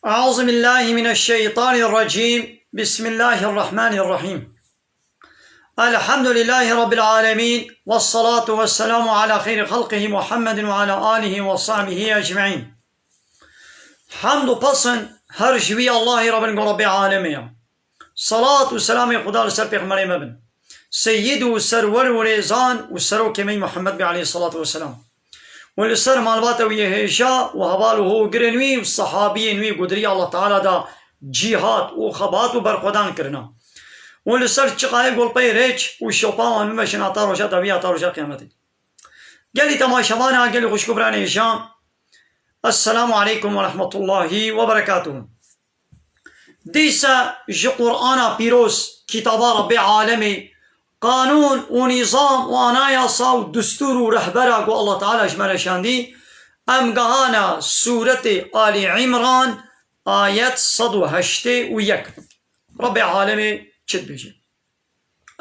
أعوذ بالله من الشيطان الرجيم. بسم الله الرحمن الرحيم. الحمد لله رب العالمين، والصلاة والسلام على خير خلقه محمد وعلى آله وصحبه أجمعين. حمد پسند هر جوی الله رب العالمين. صلاة والسلام خدا لسر پیغمبر مبن سید و سرور و ریزان و سرو کمی محمد عليه الصلاة والسلام ولسر معلومات ويهجا وهباله قرنوي والصحابي نوي قدري الله تعالى دا جهاد وخبات وبرخدان كرنا ولسر چقاي قول بي ريج وشوبان ومشن عطار وشا طبيعة عطار وشا قيامتي قالي تماشوانا قالي خوش كبران هجام. السلام عليكم ورحمة الله وبركاته. ديسا جي قرآن بيروس كتاب رب عالمي قانون ونظام واناياسا ودستور ورهبرة قو الله تعالى اجمال شاندي ام قهانا سورة آل عمران آيات 181 رب عالمي چد بيجي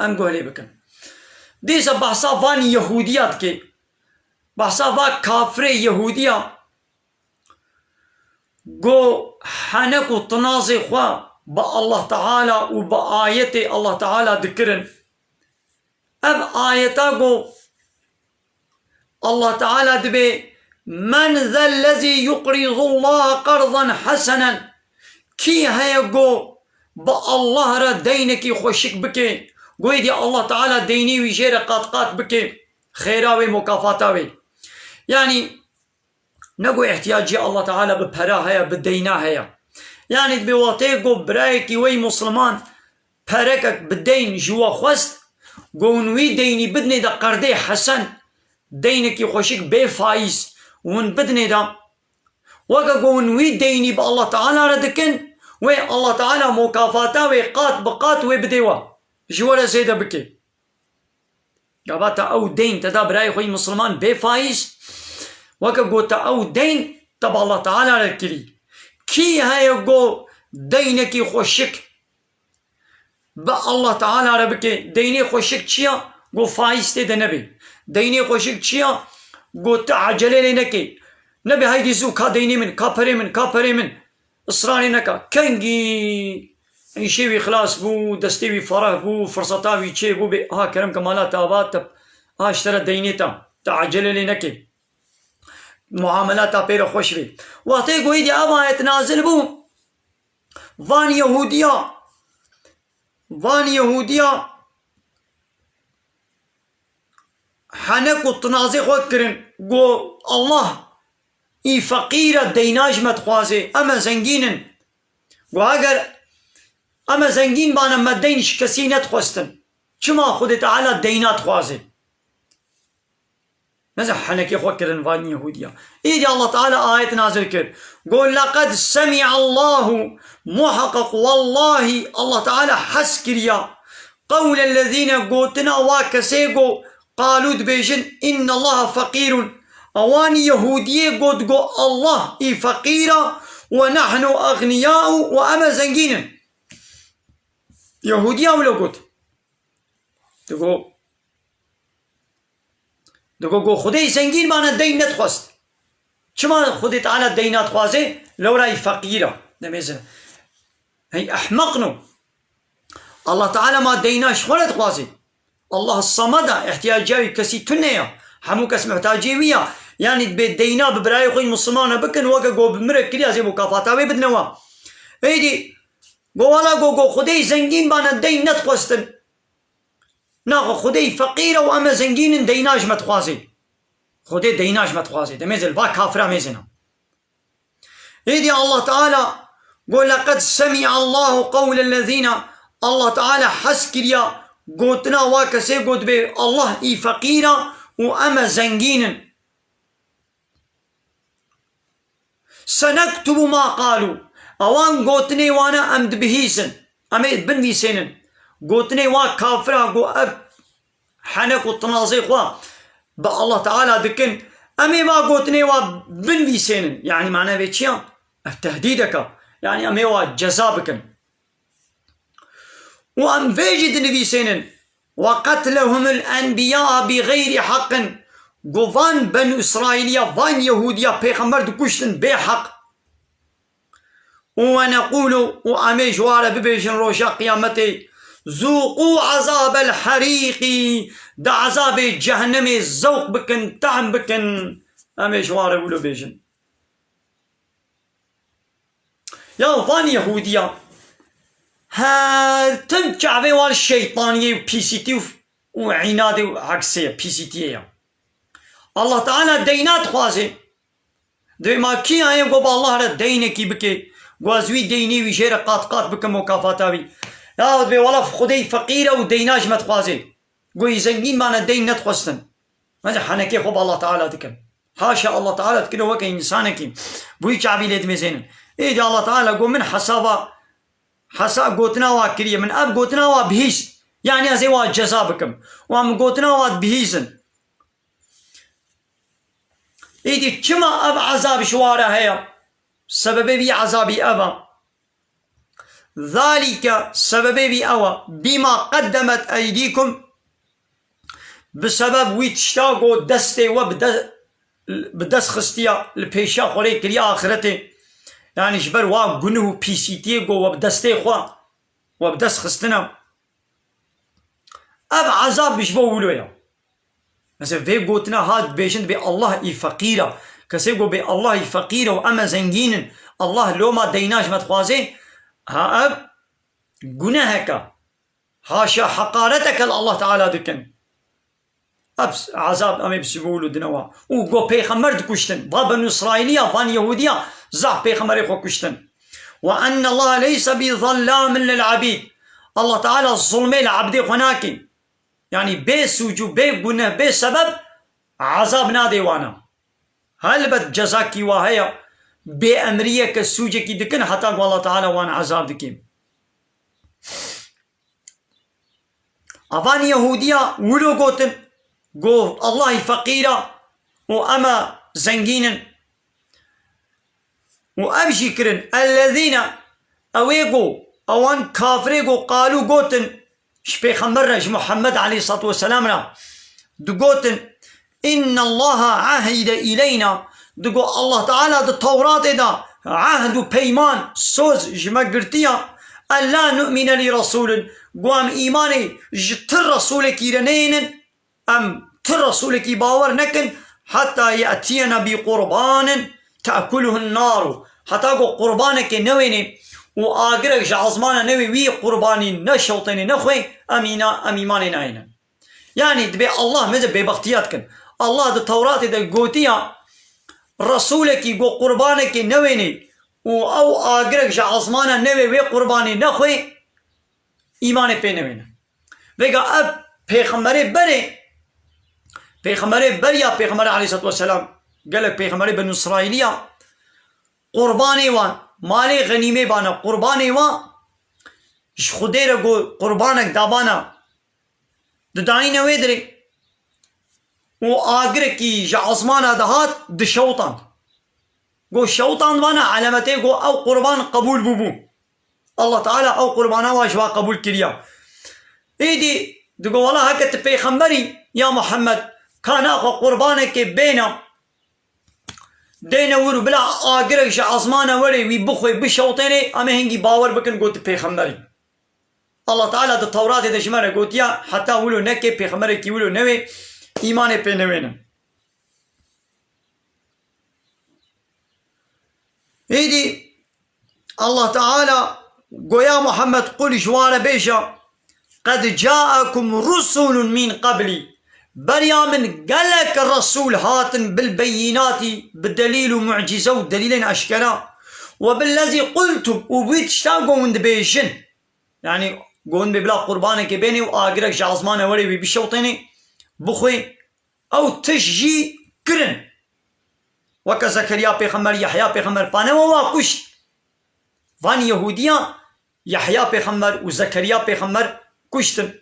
ام قهلي بكن ديسا بحثا فان يهوديات كي بحثا فان كافر يهودية قو حنك وطنازي خوا با الله تعالى وبا آيات الله تعالى ذكرن اب آيتا قو الله تعالى دبي من ذا الذي يقرض الله قرضا حسنا كي هيا قو با الله را دينكي خوشك بكي قوي دي الله تعالى ديني ويجير قات بكي خيراوي مكافاتاوي يعني نقو احتياجي الله تعالى ببرا هيا بالدينا هيا يعني دبي واطيقو برايكي وي مسلمان بركك بالدين جوا خوست قونوي ديني بدني دا قردي حسن دينك يخوشك بفايز ون بدني دا وقا قونوي ديني بالله تعالى ردكن وي الله تعالى مكافاتا وي قات بقات وي بديوا جوالا زيدا بكي قاباتا او دين تدا براي خوي مسلمان بفايز وقا قوتا او دين تبا الله تعالى ردكلي كي هاي قو دينك يخوشك با الله تعالى ربكي ديني خوشك چيا قو فايز تيدا نبي ديني خوشك چيا قو تعجلي لنكي نبي هايدي زوكا ديني من كابري من إصراري نكا كنجي يشيوي خلاص بو دستيوي فرح بو فرصتاوي چي بو بي ها كرم كمالات آباد تب ها اشترى ديني تا تعجلي لنكي معاملات بير خوش بي وقتي قوي دي آبا يتنازل بو وان يهوديا حنك وطنازي خوك كرن قو الله اي فقيرة ديناج متخوازي اما زنگينن قو اگر اما زنگين بانا مدينش كسي نتخوستن چما خود تعالى دينات خوازي نزح حنك يخوك كرن وان يهوديا ايدي الله تعالى آية نازل كر قول لقد سمع الله محقق والله الله تعالى حسكريا قول الذين قوتنا واكسيقو قالوا دبيجن إن الله فقير أوان يهودية قد قو الله إي فقيرا ونحن أغنياء وأما زنجين يهودية ولا قد دقو خدي زنجين بانا دين نتخوست چما خدي تعالى دينات خوازي لو راي فقيرة دميزن هي أحمقنو الله تعالى ما ديناش خلت خوازي الله الصمد احتياجاوي كسي تنيا حمو كس محتاجي ويا يعني بدينا ببراي خوي مسلمان بكن وقا قو بمرك كليا زي مكافاتاوي بدنوا ايدي قو ولا قو خدي زنجين بانا دين نتخوستن ناخو خدي فقيرة وأما زنجين ديناش متخوازي خدي ديناش متخوازي دميزل با كافرة ميزنا ايدي الله تعالى قول لقد سمع الله قول الذين الله تعالى حسكريا قوتنا واكسي قوت بي الله اي فقيرة وأما زنجين سنكتب ما قالوا اوان قوتني وانا امد بهيسن اميد بنفيسين قوتني وا كافرة قو اب حنك وطنازي خوا با الله تعالى دكن امي ما قوتني وا بنفيسين يعني معناه بيتشيا التهديدك يعني امي وا جزابكن وام فيجد نفيسين وقتلهم الانبياء بغير حق قوفان بنو اسرائيليا فان يهوديا بيغمبر دكوشتن بحق ونقول وأمي جوار ببيجن روشا قيامتي ذوقوا عذاب الحريق دا عذاب جهنم الزوق بكن طعم بكن أمي جوار بلو بيجن يا فان يهودية هل تنجع بيوال الشيطانية بيسيتي وعنادي وعكسية بيسيتية الله تعالى دينات خوازي دوی ما کی آئے گو با اللہ را دینے کی بکے گوازوی دینی وی شیر قات بکم مکافاتاوی لا دوی والا خودی فقیره و دیناش متخوازی گوی زنگین مانا دین نتخوستن ماذا حنكي خوب الله تعالى تكن حاشا الله تعالى تكن وك إنسانك بوي شعبي ليد مزين إيه الله تعالى قو من حسا قوتنا واكرية من أب قوتنا وابهيس يعني أزيوا جزابكم وام قوتنا وابهيسن إيدي كما أب عذاب شوارع هيا سببي بي عذابي أبا ذلك سببي بي أوا بما قدمت أيديكم بسبب ويتشتاقو دستي بدس خستيا البيشا خوري كريا آخرتي يعني جبر وا قنه بيسيتي قو وبدستي خوا وبدس خستنا أب عذاب بيشبو ولويا مثلا في قوتنا هاد بيشند بي الله فقيرة كسيقو بي الله فقيرة وأما زنجين الله لو ما ديناش ما تخوازي ها أب قناهك هاشا حقارتك الله تعالى دكن أبس عذاب أمي بسبولو دنوا وقو بيخمر دكوشتن بابا إسرائيلية فان يهودية زح بيخمر يخو كشتن وأن الله ليس بظلام للعبيد الله تعالى الظلمي لعبدي خناكي يعني بي سوجو بي قناه بي سبب عذاب نادي وانا هل بد جزاكي وهي بي أمرية كسوجكي دكن حتى الله تعالى وانا عذاب دكيم أفان يهودية ولو قوتن قول الله فقيرة وأما زنجين وأبشي كرن الذين أويقوا أوان كافريقوا قالوا قوتن شبي خمرنا محمد عليه الصلاة والسلام دقوتن إن الله عهد إلينا دقو الله تعالى دا التوراة دا عهد بيمان سوز جمقرتيا ألا نؤمن لرسول قوام إيماني جتر رسولك يرنين أم تر رسولك باور نكن حتى يأتينا بقربان تأكله النار حتى قربانك نويني وآقرك جعزمانا نوي وي قرباني نشوطيني نخوي أميماني ناينا يعني دبي الله ماذا ببختياتكن الله دا توراة دا قوتيا رسولك يقو قربانك نويني أو آقرك جعزمانا نوي وي قرباني نخوي إيماني بي نوينا ويقا أب بيخمري بريا بيخمري عليه الصلاة والسلام قالك بيخمري بنو إسرائيلية قرباني وان مالي غنيمة بانا قرباني وان خدير قربانك دابانا ددعينا ويدري وآقركي جعصمانا دهات دشوطان قو الشوطان بانا علامتي قو أو قربان قبول بوبو الله تعالى أو قربانا واشوا قبول كريا إيدي دقو والله هكا تبيخمري يا محمد كان أخو قربانك بينا دينا ورو بلا آقرك جعصمانا وري ويبخوي بشوطيني أما هنجي باور بكن قوت بيخمري الله تعالى دا التوراة دا شمارة قوت يا حتى ولو نكي بيخمري كي ولو نوي إيماني بينوينا إيدي الله تعالى قويا محمد قل جوار بيشا قد جاءكم رسل من قبلي بريا من قالك الرسول هاتن بالبينات بالدليل ومعجزة ودليلين أشكرا وبالذي قلتم وبيتشتاقوا من دبيشن يعني قون ببلا قربانك بيني وآقرك جعزمانا ولي بيشوطيني بخوي أو تشجي كرن وكا زكريا بيخمر يحيى بيخمر بانا وواقش فان يهوديا يحيى بيخمر وزكريا بيخمر كشتن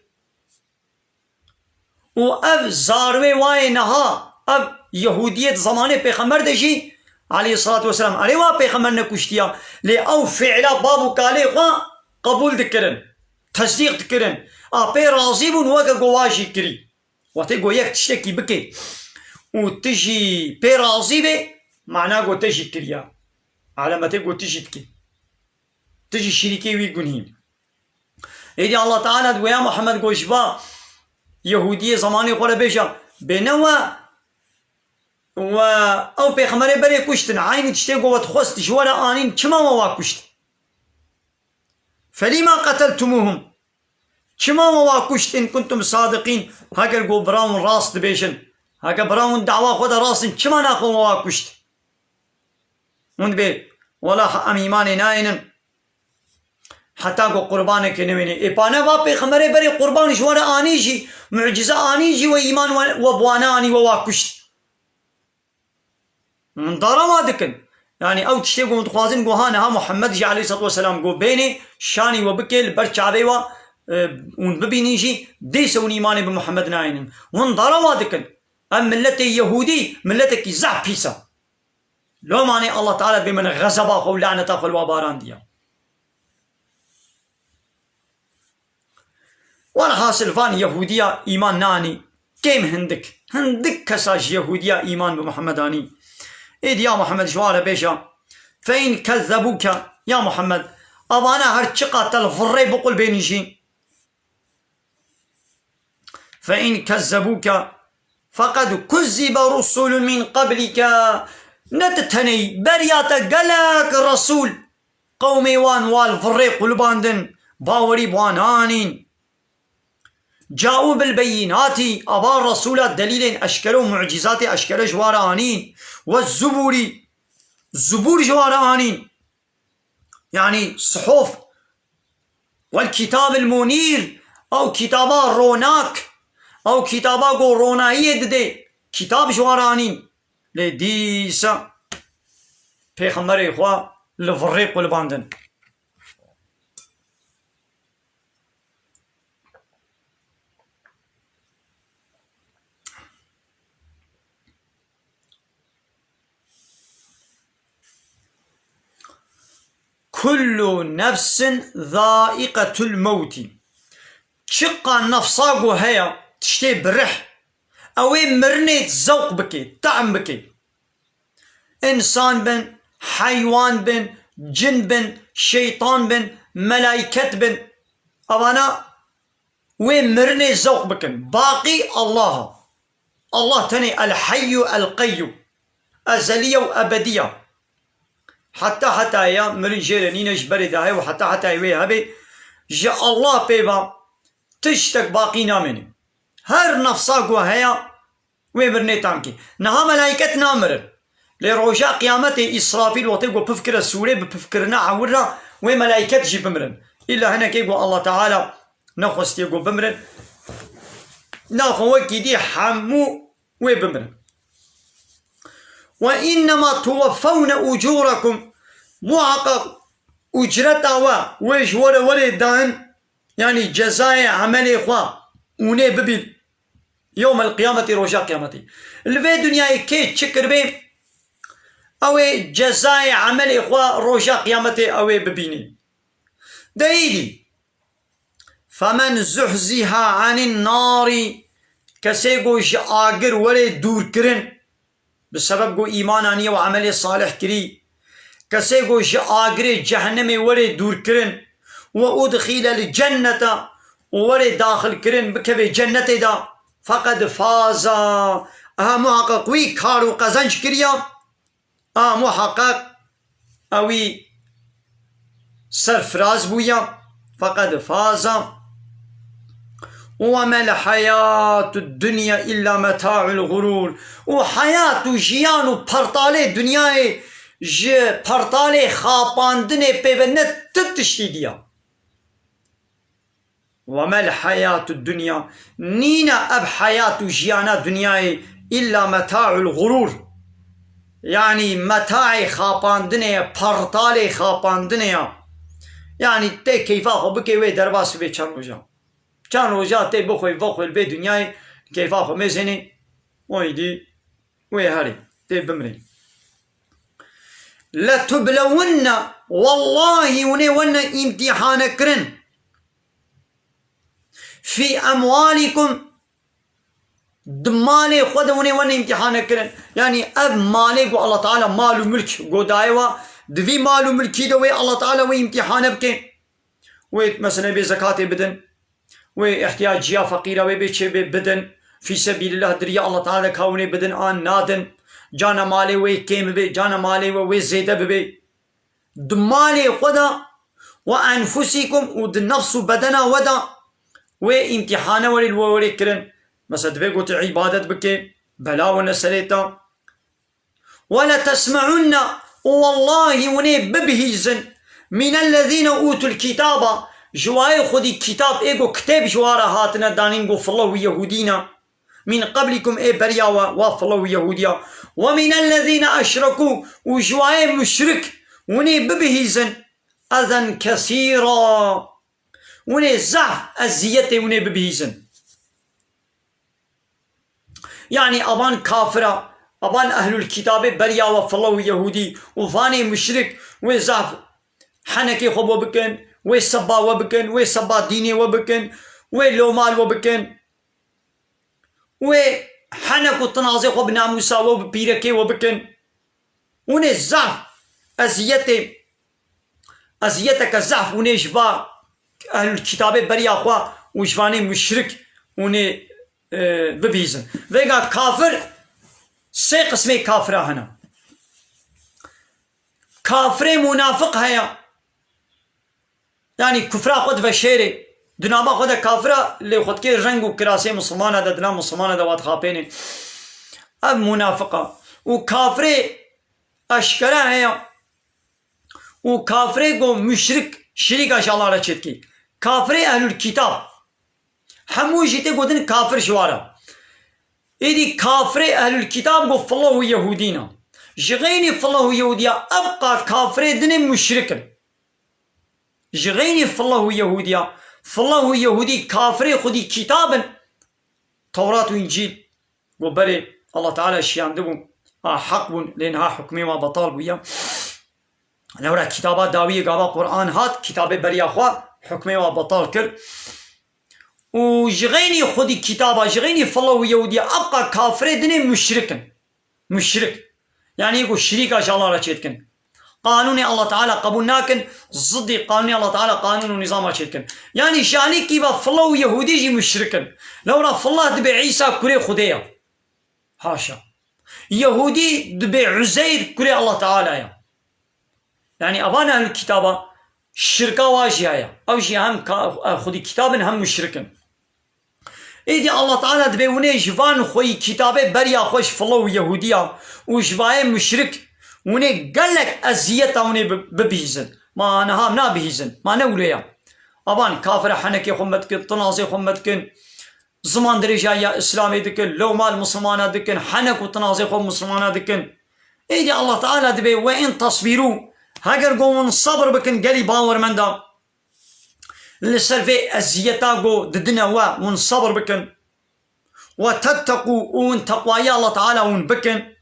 وأب زاروي واي نها أب يهودية زمانه بيخمر دجي عليه الصلاة والسلام عليه وا بيخمر نكشتيا لي أو فعلا بابو كالي قبول دكرن تصديق دكرن أبي راضي بون وكا قواشي كري وقتی گو یک تشتکی بکی و تجي بي راضي بي معناه گو تجي كريا علامتي گو تجي تكي تجي شريكي ويقنهم. إذا الله تعالى ويا محمد قوشبا يهودية زماني قولا بيشا بينوا و أو بيخمري بري كشتن عيني تشتيقوا وتخوست شوالا آنين كما موا كشت فلما قتلتموهم كما موا كشت إن كنتم صادقين. هكا القو براون راس دبيشن هكا براون دعوة خدا راسن كما ناخو موا كشت من بي ولا أميماني ناينن حتى قو قربانك نويني إبانا با بيخمري بري قربان شوالا آنيجي معجزة آنيجي وإيمان وبوانا آني وواكشت من دارا ما دكن يعني او تشتي قوم تخوازن قو هانا محمد جي عليه الصلاة والسلام قو بيني شاني وبكل برشعبي و ون ببينيجي ديسون إيماني بمحمد ناينن ون دارا ما دكن أم ملتي يهودي ملتك زع بيسا لو ماني الله تعالى بمن غزبا خو لعنة خو الواباران ديا. وانا حاصل فان يهودية إيمان ناني كيم هندك كساج يهودية إيمان بمحمداني. إيد يا محمد شوارة بيشا فإن كذبوك يا محمد أبانا هرشقات الفري بقول بينيشي فإن كذبوك فقد كذب رسول من قبلك نتتني بريات قلق رسول قومي وان والفري قلباندن باوري بوانانين جاءوا بالبينات أبا الرسول دليل أشكلوا معجزات أشكلوا جوارانين والزبوري زبور جوارانين يعني صحف والكتاب المنير أو كتابا روناك أو كتابا روناية دي كتاب جوارانين لديسا پیغمبر إخوة لفريق والباندن. كل نفس ذائقة الموت شقا نفساقو هيا تشتي برح اوي مرنيت زوق بكي طعم بكي انسان بن حيوان بن جن بن شيطان بن ملايكت بن اوانا وين مرني زوق بكن باقي الله تني الحي القيوم ازلية وابدية حتى يا مرين جيرانين جبري داهي وحتى يوي هبي جاء الله بيبا تشتك باقي نامني هر نفساقو هيا ويمرني تانكي نها ملايكت نامر لروجا قيامتي إسرافيل وطيقو بفكر السوري بفكرنا عورنا وملايكت جي بمرن إلا هنا كيقو الله تعالى نخوست يقو بمرن ناخو وكي دي حمو وبمرن وإنما توفون أجوركم محقق أجرتا ويش ولا دان يعني جزاء عمل إخوة وني ببيل يوم القيامة رجاء قيامتي الفي دنيا كي تشكر بي أو جزاء عمل إخوة رجاء قيامتي أو ببيني دايلي فمن زحزها عن النار كسيقو جاقر ولا دور كرن بسبب إيمانانية وعمل صالح كري كسيقو جاقر جهنم ولا دور كرن وأدخل الجنة ولا داخل كرن بكبه جنة دا فقد فاز محقق وي كارو قزنج كريا محقق اوي سرفراز بويا فقد فاز وما الحياة الدنيا إلا متاع الغرور وحياة جيان برطالي دنياي برطالي خاپاندنه ببنت تتشتيديا وما الحياة الدنيا نينا أب حياة جيانا دنياي إلا متاع الغرور يعني متاع خاپاندنه برطالي خاپاندنه يعني تي كيفا خو بكي وي درباس بي چان روجا تي بخوي بي دنياي كيفا خو مزني ويدي وي هاري تي بمري لتبلون والله ون امتحان كرن في أموالكم دمالي خود ون امتحان كرن يعني أب مالك الله تعالى مال وملك قدايوا دوی مال و ملکی دا وی الله تعالی وی امتحانه بکن وی مثلا بی زکاة بدن وی احتیاجیا فقیره وی بی چه بدن فی سبیل الله دریا الله تعالی کونه بدن آن نادن جانا مالی وی کم بی جانا مالی وی زیده بی دمالی خدا و انفسیکم و نفس و بدنا ودا وی امتحانه ولی الوری کرن مثلا دوی قلت عبادت بکی بلا و نسلیتا ولا تسمعن والله وني ببهيزن من الذين اوتوا الكتاب جواي خدي كتاب ايغو كتاب جوارا هاتنا دانينغو فلو يهودينا من قبلكم اي بريا وفلو يهوديا ومن الذين اشركوا وجواي مشرك وني ببهيزن اذن كثيرا وني زعف الزيتي وني ببهيزن يعني ابان كافره ابان اهل الكتاب بريا وفلو يهودي وفاني مشرك وزعف حنكي خب وبكن وسبا وبكن وسبا ديني وبكن ولومال وبكن وحنك التنازي خب ناموسا وبيركي وبكن ونزعف ازيتك الزعف ونجبا اهل الكتاب بريا خوا وجفاني مشرك وني ببيزن ويقا كافر سه قسمه كافره هنا كافر منافق هيا يعني كفره خود و شيري دنابا خود كافره اللي خود كي رنگ و كراسي مسلمانه دا دنا مسلمانه دا وات خاپيني اب منافقه وكافر اشكره هيا وكافر go مشرك شريك اشالله رچتكي كافر اهل الكتاب همو جيته گودن كافر شوارا إذا كافر أهل الكتاب قف الله يهودينا جغيني فالله يهوديا أبقى كافر دين مشركا جغيني فالله يهوديا فالله يهودي كافر خدي كتابا توراة وإنجيل وبري الله تعالى الشيان دبون حق لأنها حكمي ما بطال بيا لورا كتابات داوية قابا قرآن هات كتاب بري أخوا حكمي ما بطال كر وجغيني خدي كتابه جغيني فالله ويهودية أبقى كافر دين مشرك يعني يقول شريك إن شاء الله رشيدكن قانون الله تعالى قبول ناكن ضد قانون الله تعالى قانون ونظام رشيدكن يعني شاني كيبا فالله ويهودي جي مشركن لو راه فالله دبي عيسى كري خديا حاشا يهودي دبي عزير كري الله تعالى يعني أبانا الكتابة الشركة واجهة أو شيء هم خدي كتابا هم مشركن إيدي الله تعالى دبي وني جوان خوي كتابه بريا خوش فلو يهوديا وجواي مشرك وني قالك أزيتا وني ببيزن ما أنا هم نابيزن ما نوليا أبان كافر حنكي خمتكن طنازي خمتكن زمان درجة يا إسلامي دكن لو مال مسلمان دكن حنك وطنازي خم مسلمان دكن إيدي الله تعالى دبي وإن تصبروا هاگر قوم صبر بكن قلي باور من دا لسرفي أزيتاقو ددنا ونصبر بكن وتتقوا ون تقوى الله تعالى ون بكن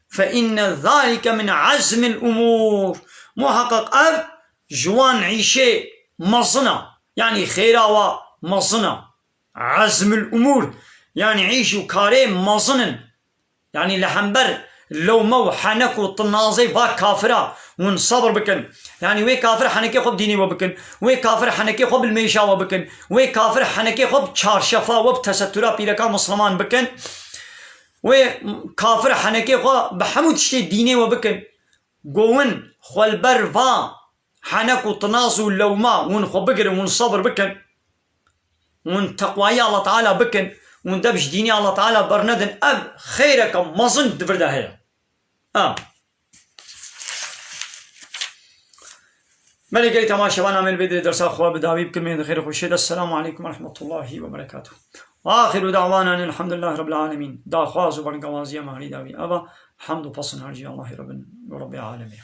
فإن ذلك من عزم الأمور محقق أب جوان عيشي مصنع يعني خيرا ومصنع عزم الأمور يعني عيشوا كاري مصنع يعني لحنبر لو مو حنك وطنازي با كافرة ونصبر بكن يعني وي كافر حنكي خب ديني وبكن وي كافر حنكي خب الميشا وبكن وي كافر حنكي خب چارشفا وبتسترا بيركا مسلمان بكن وي كافر حنكي خب بحمود شتي ديني وبكن قوون خلبر فا حنك وطناز ولوما ون خب بكن ونصبر بكن ون تقوى الله تعالى بكن ون دبش ديني الله تعالى برندن اب خيرك مظن دفردا هيا ملك قلت ما شبانا من البدء درس أخوة بداوي بكلمة خير خوشيد. السلام عليكم ورحمة الله وبركاته. وآخر دعوانا أن الحمد لله رب العالمين. دا خواز وبرنقوازية مغري داوي أبا حمد وفصل هرجي الله رب العالمين.